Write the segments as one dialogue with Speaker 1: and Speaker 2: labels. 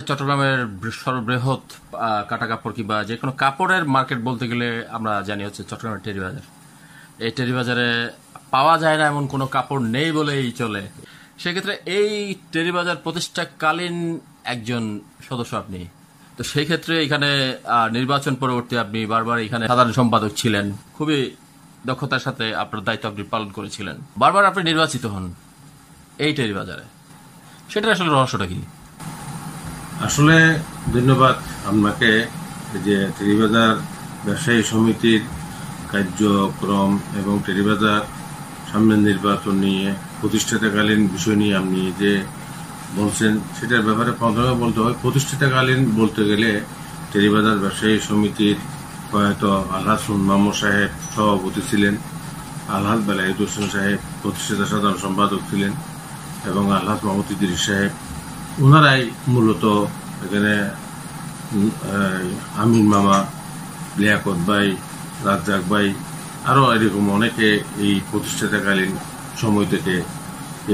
Speaker 1: চট্টগ্রামের সর্ববৃহৎ কাটা কাপড় কিংবা যে কোনো কাপড়ের মার্কেট বলতে গেলে আমরা জানি হচ্ছে চট্টগ্রামের টেরি বাজার। এই টেরি বাজারে পাওয়া যায় না এমন কোনো কাপড় নেই বলেই চলে। সেক্ষেত্রে এই টেরি বাজার প্রতিষ্ঠাকালীন একজন সদস্য আপনি, তো সেই ক্ষেত্রে এখানে নির্বাচন পরবর্তী আপনি বারবার এখানে সাধারণ সম্পাদক ছিলেন, খুবই দক্ষতার সাথে আপনার দায়িত্ব আপনি পালন করেছিলেন, বারবার আপনি নির্বাচিত হন এই টেরি বাজারে, সেটার আসলে রহস্যটা কি?
Speaker 2: আসলে ধন্যবাদ আপনাকে। যে টেরিবাজার ব্যবসায়ী সমিতির কার্যক্রম এবং টেরিবাজার সামনের নির্বাচন নিয়ে প্রতিষ্ঠাতাকালীন বিষয় নিয়ে আপনি যে বলছেন সেটার ব্যাপারে প্রথমে বলতে হয়। প্রতিষ্ঠাতাকালীন বলতে গেলে টেরিবাজার ব্যবসায়ী সমিতির হয়তো আলহাজ মামুর সাহেব সভাপতি ছিলেন, আলহাজ বেলায়েত হোসেন সাহেব প্রতিষ্ঠাতা সাধারণ সম্পাদক ছিলেন এবং আলহাজ মাহমুদ ইদ্রিস সাহেব, ওনারাই মূলত এখানে আমিন মামা, লিয়াকত ভাই, রাজ্জাক ভাই, আরো এরকম অনেকে এই প্রতিষ্ঠাতাকালীন সময় থেকে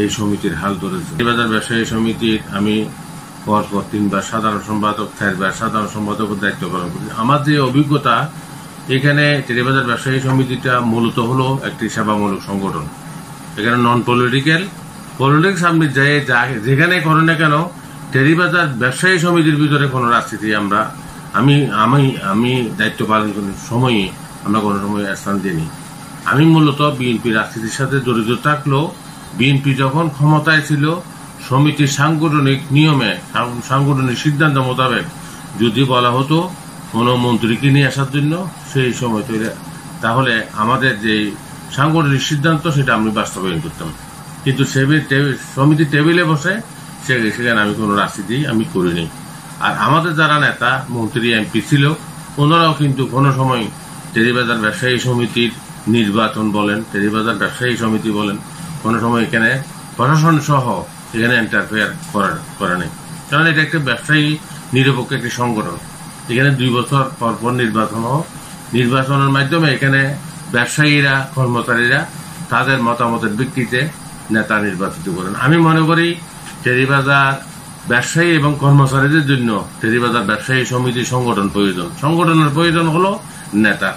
Speaker 2: এই সমিতির হাল ধরেছে। টেরিবাজার ব্যবসায়ী সমিতির আমি পরপর 3 বার সাধারণ সম্পাদক, 4 বার সাধারণ সম্পাদকের দায়িত্ব পালন করি। আমার যে অভিজ্ঞতা, এখানে টেরিবাজার ব্যবসায়ী সমিতিটা মূলত হলো একটি সেবামূলক সংগঠন। এখানে নন পলিটিক্যাল, পলিটিক্স আপনি যেখানে করেন না কেন, টেরিবাজার ব্যবসায়ী সমিতির ভিতরে কোনো রাজনীতি আমি দায়িত্ব পালন করার সময়ে আমরা কোনো সময় স্থান দিইনি। আমি মূলত বিএনপি রাজনীতির সাথে জড়িত থাকলেও বিএনপি যখন ক্ষমতায় ছিল, সমিতির সাংগঠনিক নিয়মে, সাংগঠনিক সিদ্ধান্ত মোতাবেক যদি বলা হতো কোনো মন্ত্রীকে নিয়ে আসার জন্য, সেই সময় তাহলে আমাদের যে সাংগঠনিক সিদ্ধান্ত সেটা আমি বাস্তবায়ন করতাম। কিন্তু সমিতির টেবিলে বসে সেখানে আমি কোনো রাজনীতি আমি করিনি। আর আমাদের যারা নেতা, মন্ত্রী, এমপি ছিল, ওনারাও কিন্তু কোনো সময় টেরিবাজার ব্যবসায়ী সমিতির নির্বাচন বলেন, টেরিবাজার ব্যবসায়ী সমিতি বলেন, কোনো সময় এখানে প্রশাসন সহ এখানে ইন্টারফেয়ার করা নেই। কারণ এটা একটা ব্যবসায়ী নিরপেক্ষ একটি সংগঠন। এখানে 2 বছর পর নির্বাচন হয়। নির্বাচনের মাধ্যমে এখানে ব্যবসায়ীরা, কর্মচারীরা তাদের মতামতের ভিত্তিতে নেতা নির্বাচিত করেন। আমি মনে করি টেরিবাজার ব্যবসায়ী এবং কর্মচারীদের জন্য টেরিবাজার ব্যবসায়ী সমিতি সংগঠন প্রয়োজন। সংগঠনের প্রয়োজন হলো নেতা।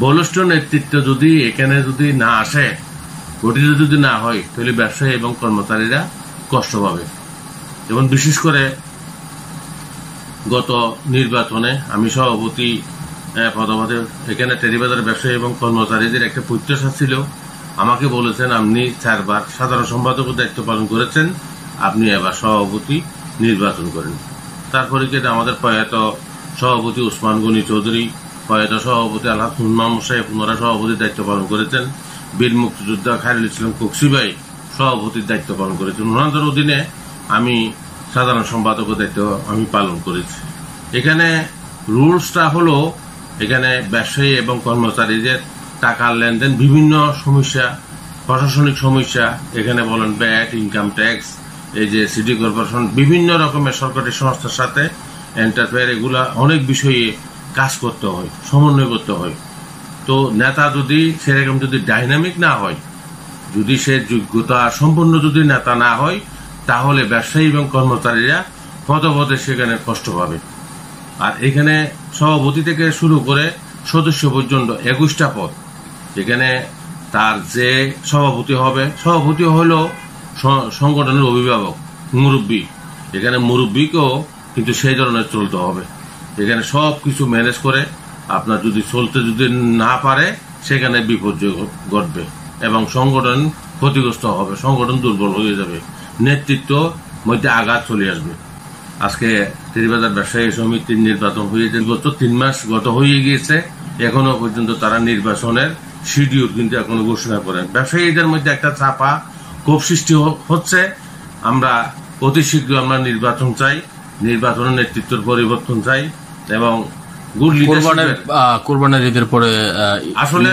Speaker 2: বলিষ্ঠ নেতৃত্ব যদি এখানে যদি না আসে, গঠিত যদি না হয়, তাহলে ব্যবসায়ী এবং কর্মচারীরা কষ্ট পাবে। যেমন বিশেষ করে গত নির্বাচনে আমি সভাপতি পদে এখানে টেরিবাজার ব্যবসায়ী এবং কর্মচারীদের একটা প্রত্যাশা ছিল। আমাকে বলেছেন আপনি 4 বার সাধারণ সম্পাদকের দায়িত্ব পালন করেছেন, আপনি এবার সভাপতি নির্বাচন করেন। তারপরে কিন্তু আমাদের প্রয়াত সভাপতি ওসমান গনি চৌধুরী, প্রয়াত সভাপতি আলহাজ মামুর সাহেব, ওনারা সভাপতির দায়িত্ব পালন করেছেন। বীর মুক্তিযোদ্ধা খায়রুল ইসলাম কক্সি ভাই সভাপতির দায়িত্ব পালন করেছেন। ওনাদের অধীনে আমি সাধারণ সম্পাদকের দায়িত্ব আমি পালন করেছি। এখানে রুলসটা হলো, এখানে ব্যবসায়ী এবং কর্মচারীদের টাকার লেনদেন, বিভিন্ন সমস্যা, প্রশাসনিক সমস্যা, এখানে বলেন ব্যাট, ইনকাম ট্যাক্স, এই যে সিটি কর্পোরেশন, বিভিন্ন রকমের সরকারি সংস্থার সাথে এন্টারফেয়ার, এগুলা অনেক বিষয়ে কাজ করতে হয়, সমন্বয় করতে হয়। তো নেতা যদি সেরকম যদি ডাইনামিক না হয়, যদি সে যোগ্যতা সম্পন্ন যদি নেতা না হয়, তাহলে ব্যবসায়ী এবং কর্মচারীরা পদে সেখানে কষ্ট পাবে। আর এখানে সভাপতি থেকে শুরু করে সদস্য পর্যন্ত 21টা পদ। এখানে তার যে সভাপতি হবে, সভাপতি হলো সংগঠনের অভিভাবক, মুরব্বী। এখানে মুরব্বীকেও কিন্তু সেই ধরনের চলতে হবে। এখানে সব কিছু ম্যানেজ করে আপনার যদি চলতে যদি না পারে, সেখানে বিপর্যয় ঘটবে এবং সংগঠন ক্ষতিগ্রস্ত হবে, সংগঠন দুর্বল হয়ে যাবে, নেতৃত্ব মধ্যে আঘাত চলে আসবে। আজকে টেরিবাজার ব্যবসায়ী সমিতির নির্বাচন হয়েছে, গত 3 মাস গত হয়ে গিয়েছে, এখনো পর্যন্ত তারা নির্বাচনের শিডিউল কিন্তু এখনো ঘোষণা করেন। ব্যবসায়ীদের মধ্যে একটা চাপা ক্ষোভ সৃষ্টি হচ্ছে। আমরা অতি শীঘ্র আমরা নির্বাচন চাই, নির্বাচনের নেতৃত্বের পরিবর্তন চাই এবং
Speaker 1: কুরবানের ঈদের পরে আসলে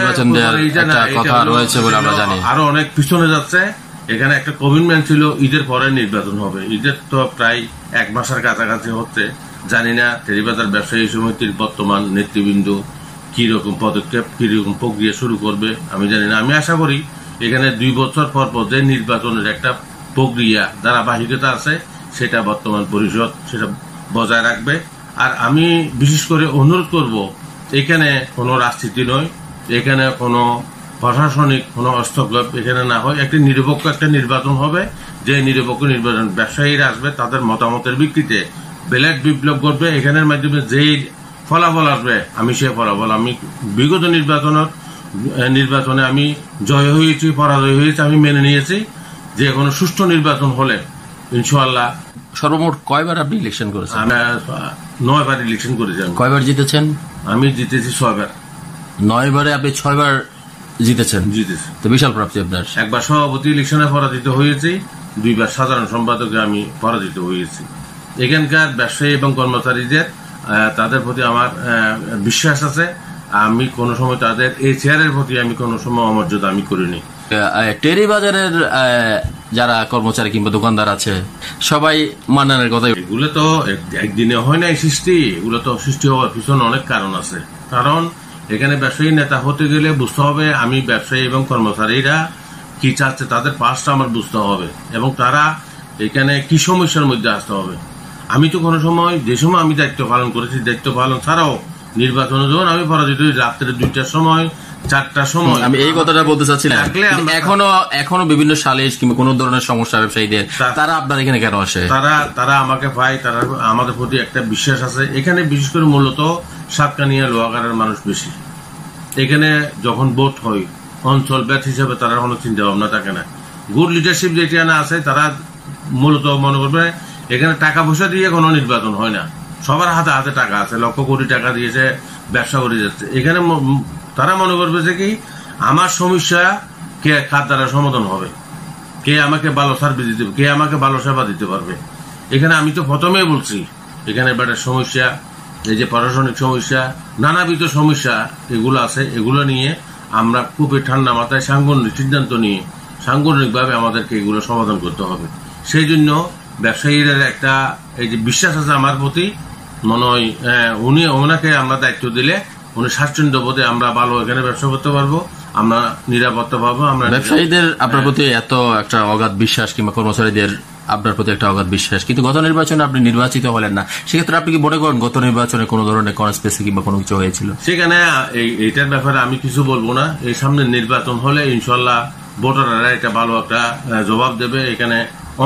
Speaker 1: কথা রয়েছে বলে আমরা জানি।
Speaker 2: আরো অনেক পিছনে যাচ্ছে। এখানে একটা কমিটমেন্ট ছিল ঈদের পরে নির্বাচন হবে। ঈদের তো প্রায় 1 মাসের কাছাকাছি হচ্ছে। জানি না টেরিবাজার ব্যবসায়ী সমিতির বর্তমান নেতৃবৃন্দ কি রকম পদক্ষেপ, কি রকম প্রক্রিয়া শুরু করবে আমি জানি না। আমি আশা করি এখানে 2 বছর পর যে নির্বাচনের একটা প্রক্রিয়া ধারাবাহিকতা আছে, সেটা বর্তমান পরিষদ সেটা বজায় রাখবে। আর আমি বিশেষ করে অনুরোধ করব, এখানে কোনো রাজনীতি নয়, এখানে কোনো প্রশাসনিক কোনো হস্তক্ষেপ এখানে না হয়, একটি নিরপেক্ষ একটা নির্বাচন হবে। যে নিরপেক্ষ নির্বাচন ব্যবসায়ীরা আসবে, তাদের মতামতের ভিত্তিতে ব্যালট বিপ্লব করবে। এখানের মাধ্যমে যেই ফলাফল আসবে আমি সে ফলাফল, আমি বিগত নির্বাচনে আমি জয় হয়েছি, পরাজয় হয়েছি, আমি মেনে নিয়েছি যে কোনো সুষ্ঠু নির্বাচন হলে ইনশাআল্লাহ।
Speaker 1: সর্বমোট কয়বার আপনি ইলেকশন করেছেন?
Speaker 2: আমি 9 বার ইলেকশন করেছি।
Speaker 1: কয়বার জিতেছেন?
Speaker 2: আমি জিতেছি 6 বার।
Speaker 1: 9 বারে আপনি 6 বার জিতেছি। তো বিশাল প্রাপ্তি আপনার।
Speaker 2: একবার সভাপতি ইলেকশনে পরাজিত হয়েছি, 2 বার সাধারণ সম্পাদকে আমি পরাজিত হয়েছি। এখানকার ব্যবসায়ী এবং কর্মচারীদের তাদের প্রতি আমার বিশ্বাস আছে। আমি কোনো সময় তাদের এই চেয়ারের প্রতি আমি কোনো সময় অমর্যাদা আমি করিনি।
Speaker 1: টেরি বাজারের যারা কর্মচারী কিংবা দোকানদার আছে সবাই মানানোর কথা।
Speaker 2: এগুলো তো একদিনে হয় না সৃষ্টি, এগুলো তো সৃষ্টি হওয়ার পিছনে অনেক কারণ আছে। কারণ এখানে ব্যবসায়ী নেতা হতে গেলে বুঝতে হবে আমি ব্যবসায়ী এবং কর্মচারীরা কি চাচ্ছে, তাদের পাশটা আমার বুঝতে হবে এবং তারা এখানে কি সমস্যার মধ্যে আসতে হবে। আমি তো কোনো সময় যে সময় আমি দায়িত্ব পালন করেছি, দায়িত্ব পালন ছাড়াও নির্বাচনে যখন আমি পরাজিত হই রাত্রে 2টার সময় 4টার সময়,
Speaker 1: আমি এই কথাটা বলতে চাচ্ছিলাম। এখনো বিভিন্ন সালিশ কিংবা কোন ধরনের সমস্যা ব্যবসায়ীদের, তারা আপনার এখানে কেন আসে?
Speaker 2: তারা আমাকে পায়, তারা আমাদের প্রতি একটা বিশ্বাস আছে। এখানে বিশেষ করে মূলত সাতকানিয়া লোহাগাড়ার মানুষ বেশি। এখানে যখন ভোট হয় অঞ্চল ব্যাট হিসেবে তারা কোনো চিন্তা ভাবনা থাকে না। গুড লিডারশিপ যেটি না আছে, তারা মূলত মনে করবে এখানে টাকা পয়সা দিয়ে কোনো নির্বাচন হয় না। সবার হাতে হাতে টাকা আছে, লক্ষ কোটি টাকা দিয়েছে, ব্যবসা করে যাচ্ছে। এখানে তারা মনে করবে যে কি আমার সমস্যা কে কার দ্বারা সমাধান হবে, কে আমাকে ভালো সার্ভিস দিতে, কে আমাকে ভালো সেবা দিতে পারবে। এখানে আমি তো প্রথমেই বলছি, এখানে বেটার সমস্যা, এই যে প্রশাসনিক সমস্যা, নানাবিধ সমস্যা এগুলো আছে। এগুলো নিয়ে আমরা খুবই ঠান্ডা মাথায় সাংগঠনিক সিদ্ধান্ত নিয়ে সাংগঠনিকভাবে আমাদেরকে এগুলো সমাধান করতে হবে। সেই জন্য ব্যবসায়ীদের একটা এই যে বিশ্বাস আছে আমার প্রতি, মনে হয় ওনাকে আমরা দায়িত্ব দিলে উনি স্বাচ্ছন্দ্য বোধে আমরা ভালো এখানে ব্যবসা করতে পারবো, আমরা নিরাপত্তা পাবো। আমরা
Speaker 1: ব্যবসায়ীদের আপনার প্রতি এত একটা অগাধ বিশ্বাস কিংবা কর্মচারীদের আপনার প্রতি একটা অগাধ বিশ্বাস, কিন্তু গত নির্বাচনে আপনি নির্বাচিত হলেন না। সেক্ষেত্রে আপনি কি মনে করেন গত নির্বাচনে কোনো ধরনের কনস্পেসি কিংবা কোনো কিছু হয়েছিল?
Speaker 2: সেখানে এইটার ব্যাপারে আমি কিছু বলবো না। এই সামনে নির্বাচন হলে ইনশাল্লাহ ভোটাররা এটা ভালো একটা জবাব দেবে। এখানে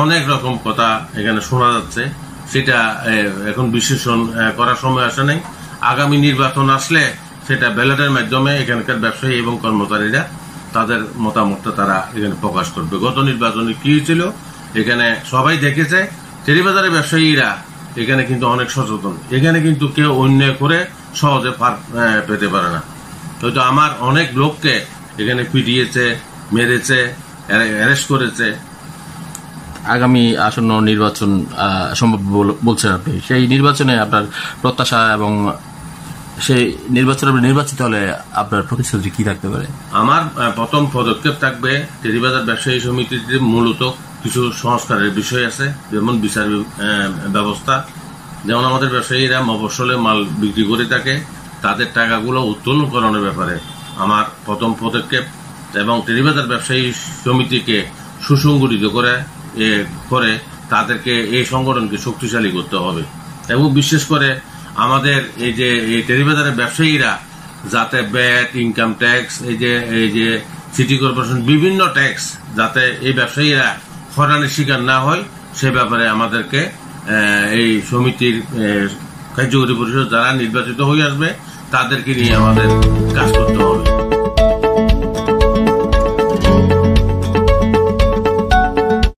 Speaker 2: অনেক রকম কথা এখানে শোনা যাচ্ছে, সেটা এখন বিশ্লেষণ করার সময় আসে নাই। আগামী নির্বাচন আসলে সেটা ব্যালটের মাধ্যমে এখানকার ব্যবসায়ী এবং কর্মচারীরা তাদের মতামতটা তারা এখানে প্রকাশ করবে। গত নির্বাচনে কি হয়েছিল এখানে সবাই দেখেছে। টেরিবাজারের ব্যবসায়ীরা এখানে কিন্তু অনেক সচেতন। এখানে কিন্তু কেউ অন্যায় করে সহজে পার পেতে পারে না। হয়তো আমার অনেক লোককে এখানে পিটিয়েছে, মেরেছে, অ্যারেস্ট করেছে।
Speaker 1: আগামী আসন্ন নির্বাচন সম্ভব বলছেন আপনি, সেই নির্বাচনে আপনার প্রত্যাশা এবং সেই নির্বাচনে নির্বাচিত হলে আপনার প্রতিশ্রুতি কি থাকতে পারে?
Speaker 2: আমার প্রথম পদক্ষেপ থাকবে টেরিবাজার ব্যবসায়ী সমিতিতে মূলত কিছু সংস্কারের বিষয় আছে, যেমন বিচার ব্যবস্থা। যেমন আমাদের ব্যবসায়ীরা মফস্বলে মাল বিক্রি করে থাকে, তাদের টাকাগুলো উত্তোলনকরণের ব্যাপারে আমার প্রথম পদক্ষেপ। এবং টেরিবাজার ব্যবসায়ী সমিতিকে সুসংগঠিত করে তাদেরকে এই সংগঠনকে শক্তিশালী করতে হবে। এবং বিশেষ করে আমাদের এই যে টেরিবাজারের ব্যবসায়ীরা যাতে ব্যাট, ইনকাম ট্যাক্স, এই যে সিটি কর্পোরেশন বিভিন্ন ট্যাক্স, যাতে এই ব্যবসায়ীরা হয়রানির শিকার না হয়, সে ব্যাপারে আমাদেরকে এই সমিতির কার্যকরী পরিষদ যারা নির্বাচিত হয়ে আসবে তাদেরকে নিয়ে আমাদের কাজ করতে